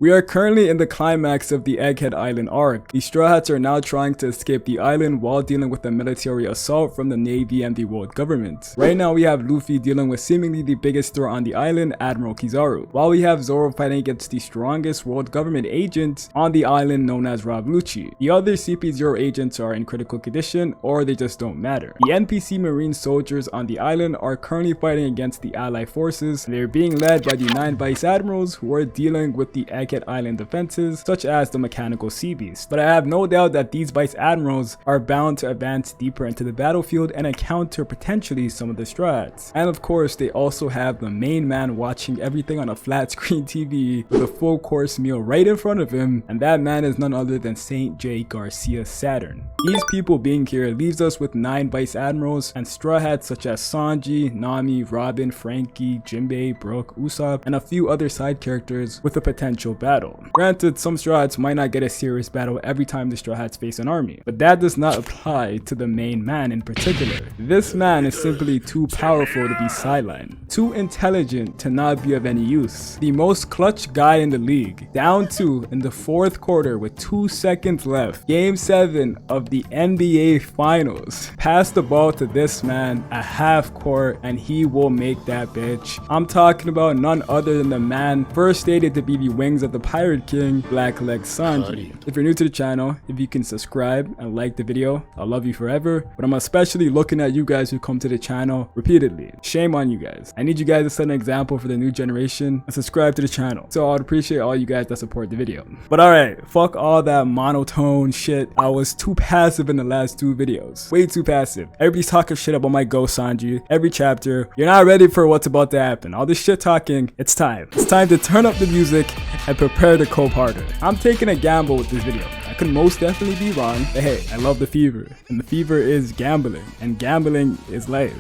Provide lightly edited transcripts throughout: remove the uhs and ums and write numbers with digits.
We are currently in the climax of the Egghead Island arc. The Straw Hats are now trying to escape the island while dealing with a military assault from the Navy and the world government. Right now we have Luffy dealing with seemingly the biggest threat on the island, Admiral Kizaru, while we have Zoro fighting against the strongest world government agent on the island known as Rob Lucci. The other CP0 agents are in critical condition or they just don't matter. The NPC Marine soldiers on the island are currently fighting against the Allied forces, and they're being led by the 9 Vice Admirals who are dealing with the Egghead Island defenses such as the mechanical sea beast. But I have no doubt that these Vice Admirals are bound to advance deeper into the battlefield and encounter potentially some of the Straw Hats. And of course they also have the main man watching everything on a flat screen TV with a full course meal right in front of him, and that man is none other than St. J. Garcia Saturn. These people being here leaves us with 9 Vice Admirals and Straw Hats such as Sanji, Nami, Robin, Frankie, Jinbei, Brook, Usopp, and a few other side characters with a potential battle. Granted, some Straw Hats might not get a serious battle every time the Straw Hats face an army, but that does not apply to the main man in particular. This man is simply too powerful to be sidelined, too intelligent to not be of any use, the most clutch guy in the league, down 2 in the 4th quarter with 2 seconds left, game 7 of the NBA Finals. Pass the ball to this man at half court and he will make that bitch. I'm talking about none other than the man first stated to be the wings of the Pirate King, Blackleg Sanji. If you're new to the channel, if you can subscribe and like the video, I'll love you forever. But I'm especially looking at you guys who come to the channel repeatedly. Shame on you guys. I need you guys to set an example for the new generation and subscribe to the channel. So I'd appreciate all you guys that support the video. But alright, fuck all that monotone shit. I was too passive in the last 2 videos. Way too passive. Everybody's talking shit about my ghost Sanji. Every chapter. You're not ready for what's about to happen. All this shit talking, it's time. It's time to turn up the music and prepare to cope harder. I'm taking a gamble with this video. I could most definitely be wrong, but hey, I love the fever. And the fever is gambling. And gambling is life.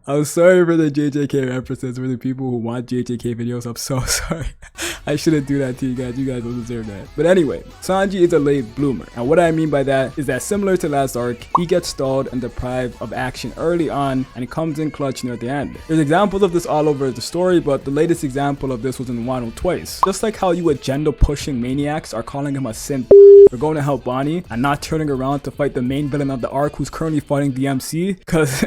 I'm sorry for the JJK references for the people who want JJK videos. I'm so sorry. I shouldn't do that to you guys. You guys don't deserve that. But anyway, Sanji is a late bloomer. And what I mean by that is that similar to last arc, he gets stalled and deprived of action early on and comes in clutch near the end. There's examples of this all over the story, but the latest example of this was in Wano twice. Just like how you agenda pushing maniacs are calling him a simp for going to help Bonnie and not turning around to fight the main villain of the arc who's currently fighting the MC, because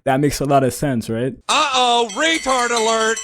that makes a lot of sense, right? Uh-oh, retard alert!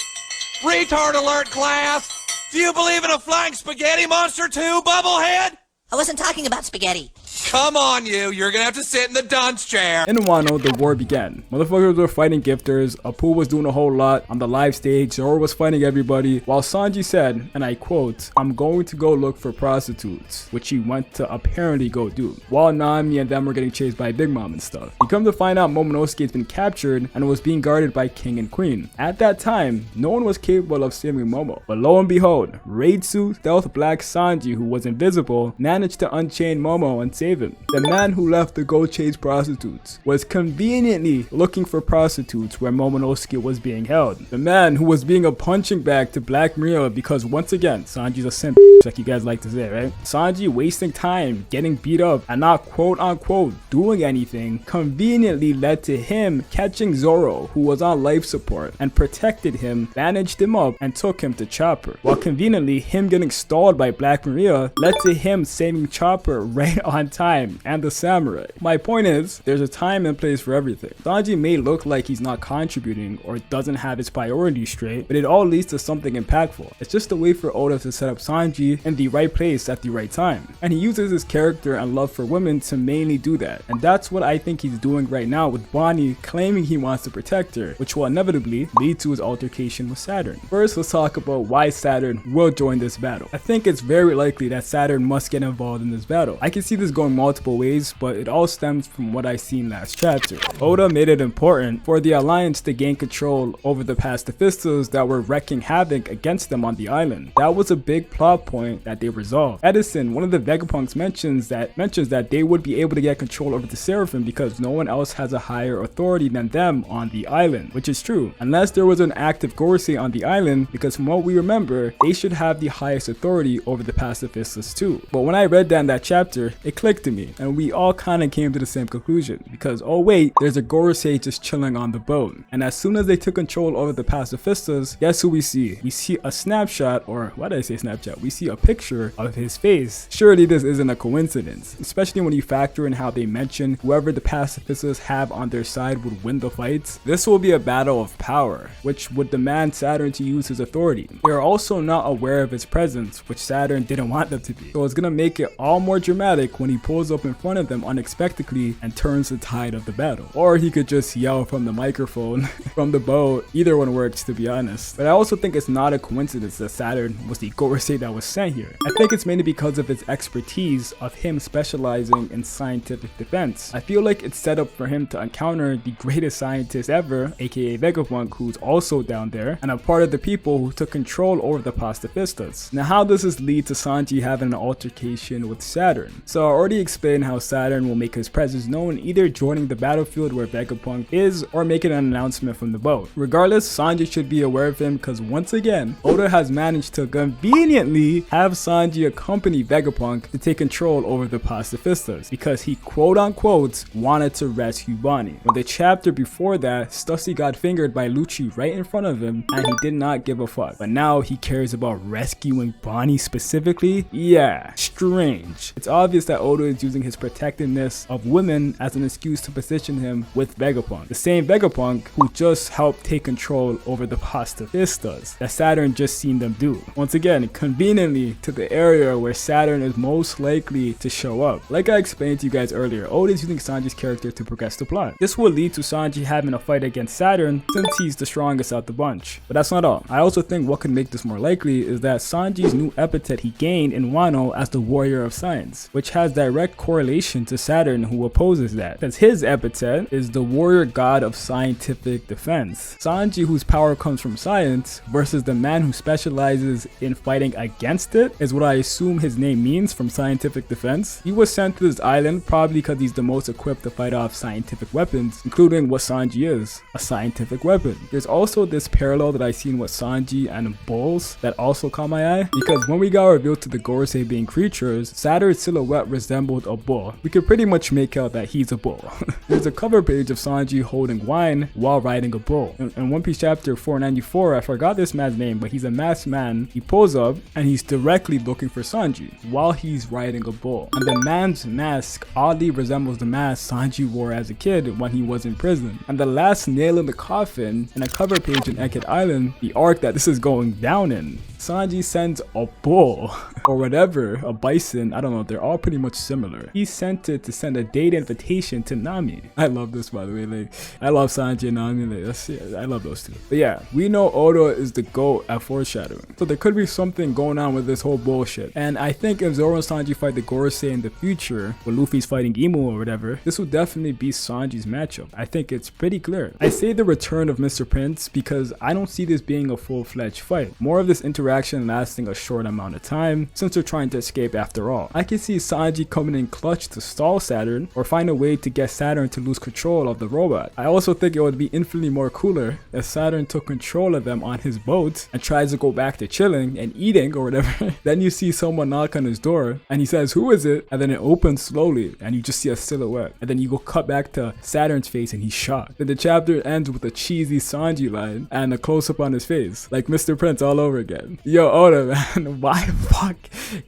Retard alert, class! Do you believe in a flying spaghetti monster too, Bubblehead? I wasn't talking about spaghetti. Come on, you're gonna have to sit in the dunce chair. In Wano, the war began. Motherfuckers were fighting gifters, Apu was doing a whole lot on the live stage, Zoro was fighting everybody, while Sanji said, and I quote, "I'm going to go look for prostitutes," which he went to apparently go do, while Nami and them were getting chased by Big Mom and stuff. You come to find out Momonosuke has been captured and was being guarded by King and Queen. At that time, no one was capable of saving Momo, but lo and behold, Raid Suit Stealth Black Sanji, who was invisible, managed to unchain Momo and save him. The man who left to go chase prostitutes was conveniently looking for prostitutes where Momonosuke was being held. The man who was being a punching bag to Black Maria because once again, Sanji's a simp, like you guys like to say, right? Sanji wasting time, getting beat up, and not quote unquote doing anything conveniently led to him catching Zoro, who was on life support, and protected him, bandaged him up, and took him to Chopper. While conveniently him getting stalled by Black Maria led to him saving Chopper right on time and the samurai. My point is, there's a time and place for everything. Sanji may look like he's not contributing or doesn't have his priorities straight, but it all leads to something impactful. It's just a way for Oda to set up Sanji in the right place at the right time. And he uses his character and love for women to mainly do that. And that's what I think he's doing right now with Bonnie claiming he wants to protect her, which will inevitably lead to his altercation with Saturn. First, let's talk about why Saturn will join this battle. I think it's very likely that Saturn must get involved in this battle. I can see this going multiple ways, but it all stems from what I seen last chapter. Oda made it important for the Alliance to gain control over the pacifistas that were wreaking havoc against them on the island. That was a big plot point that they resolved. Edison, one of the Vegapunks, mentions that they would be able to get control over the Seraphim because no one else has a higher authority than them on the island, which is true. Unless there was an active Gorosei on the island, because from what we remember, they should have the highest authority over the pacifistas too. But when I read that in that chapter, it clicked to me. And we all kind of came to the same conclusion because, oh wait, there's a Gorosei just chilling on the boat. And as soon as they took control over the pacifistas, guess who we see? We see a snapshot, or why did I say Snapchat? We see a picture of his face. Surely this isn't a coincidence, especially when you factor in how they mention whoever the pacifistas have on their side would win the fights. This will be a battle of power, which would demand Saturn to use his authority. They are also not aware of his presence, which Saturn didn't want them to be. So it's gonna make it all more dramatic when he pulls up in front of them unexpectedly and turns the tide of the battle. Or he could just yell from the microphone from the boat. Either one works, to be honest. But I also think it's not a coincidence that Saturn was the Gorosei that was sent here. I think it's mainly because of his expertise of him specializing in scientific defense. I feel like it's set up for him to encounter the greatest scientist ever, aka Vegapunk, who's also down there, and a part of the people who took control over the pacifistas. Now, how does this lead to Sanji having an altercation with Saturn? So I already explained how Saturn will make his presence known, either joining the battlefield where Vegapunk is or making an announcement from the boat. Regardless, Sanji should be aware of him because once again, Oda has managed to conveniently have Sanji accompany Vegapunk to take control over the pacifistas because he quote unquote wanted to rescue Bonnie. When the chapter before that, Stussy got fingered by Lucci right in front of him and he did not give a fuck. But now he cares about rescuing Bonnie specifically? Yeah, strange. It's obvious that Oda is using his protectiveness of women as an excuse to position him with Vegapunk. The same Vegapunk who just helped take control over the pacifistas that Saturn just seen them do. Once again, conveniently to the area where Saturn is most likely to show up. Like I explained to you guys earlier, Oda is using Sanji's character to progress the plot. This will lead to Sanji having a fight against Saturn since he's the strongest out the bunch. But that's not all. I also think what could make this more likely is that Sanji's new epithet he gained in Wano as the Warrior of Science, which has direct correlation to Saturn who opposes that, because his epithet is the Warrior God of Scientific Defense. Sanji, whose power comes from science, versus the man who specializes in fighting against it, is what I assume his name means from Scientific Defense. He was sent to this island probably because he's the most equipped to fight off scientific weapons, including what Sanji is, a scientific weapon. There's also this parallel that I seen with Sanji and bulls that also caught my eye, because when we got revealed to the Gorosei being creatures, Saturn's silhouette resembled a bull. We could pretty much make out that he's a bull. There's a cover page of Sanji holding wine while riding a bull. In One Piece chapter 494, I forgot this man's name, but he's a masked man. He pulls up and he's directly looking for Sanji while he's riding a bull. And the man's mask oddly resembles the mask Sanji wore as a kid when he was in prison. And the last nail in the coffin, in a cover page in Egghead Island, the arc that this is going down in, Sanji sends a bull or whatever, a bison, I don't know, they're all pretty much similar. He sent it to send a date invitation to Nami. I love this, by the way. Like, I love Sanji and Nami. Like, I love those two. But yeah, we know Oda is the GOAT at foreshadowing, so there could be something going on with this whole bullshit. And I think if Zoro and Sanji fight the Gorosei in the future, when Luffy's fighting Emu or whatever, this will definitely be Sanji's matchup. I think it's pretty clear. I say the return of Mr. Prince because I don't see this being a full-fledged fight. More of this interaction lasting a short amount of time since they're trying to escape after all. I can see Sanji coming in clutch to stall Saturn or find a way to get Saturn to lose control of the robot. I also think it would be infinitely more cooler if Saturn took control of them on his boat and tries to go back to chilling and eating or whatever. Then you see someone knock on his door and he says, "Who is it?" And then it opens slowly and you just see a silhouette. And then you go cut back to Saturn's face and he's shocked. Then the chapter ends with a cheesy Sanji line and a close-up on his face. Like Mr. Prince all over again. Yo, Oda, man, why the fuck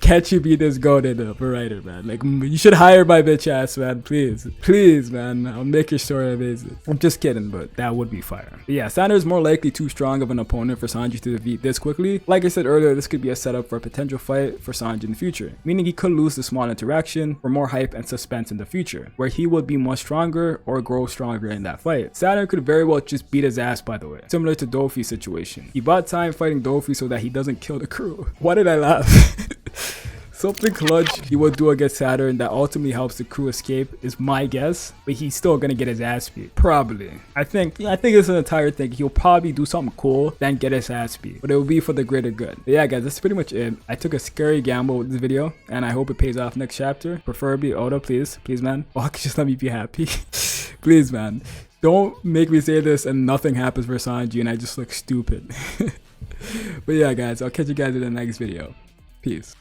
can't you be this goated of a writer, man? Like, you should hire my bitch ass, man. Please, please, man. I'll make your story amazing. I'm just kidding, but that would be fire. But yeah, Saturn is more likely too strong of an opponent for Sanji to defeat this quickly. Like I said earlier, this could be a setup for a potential fight for Sanji in the future, meaning he could lose the small interaction for more hype and suspense in the future, where he would be much stronger or grow stronger in that fight. Saturn could very well just beat his ass, by the way, similar to Dofi's situation. He bought time fighting Dofi so that he doesn't kill the crew. Why did I laugh? Something clutch he would do against Saturn that ultimately helps the crew escape is my guess, but he's still gonna get his ass beat. Probably. I think it's an entire thing. He'll probably do something cool, then get his ass beat. But it will be for the greater good. But yeah, guys, that's pretty much it. I took a scary gamble with this video, and I hope it pays off next chapter. Preferably Oda, please. Please, man. Oh, just let me be happy. Please, man. Don't make me say this and nothing happens for Sanji and I just look stupid. But yeah, guys, I'll catch you guys in the next video. Peace.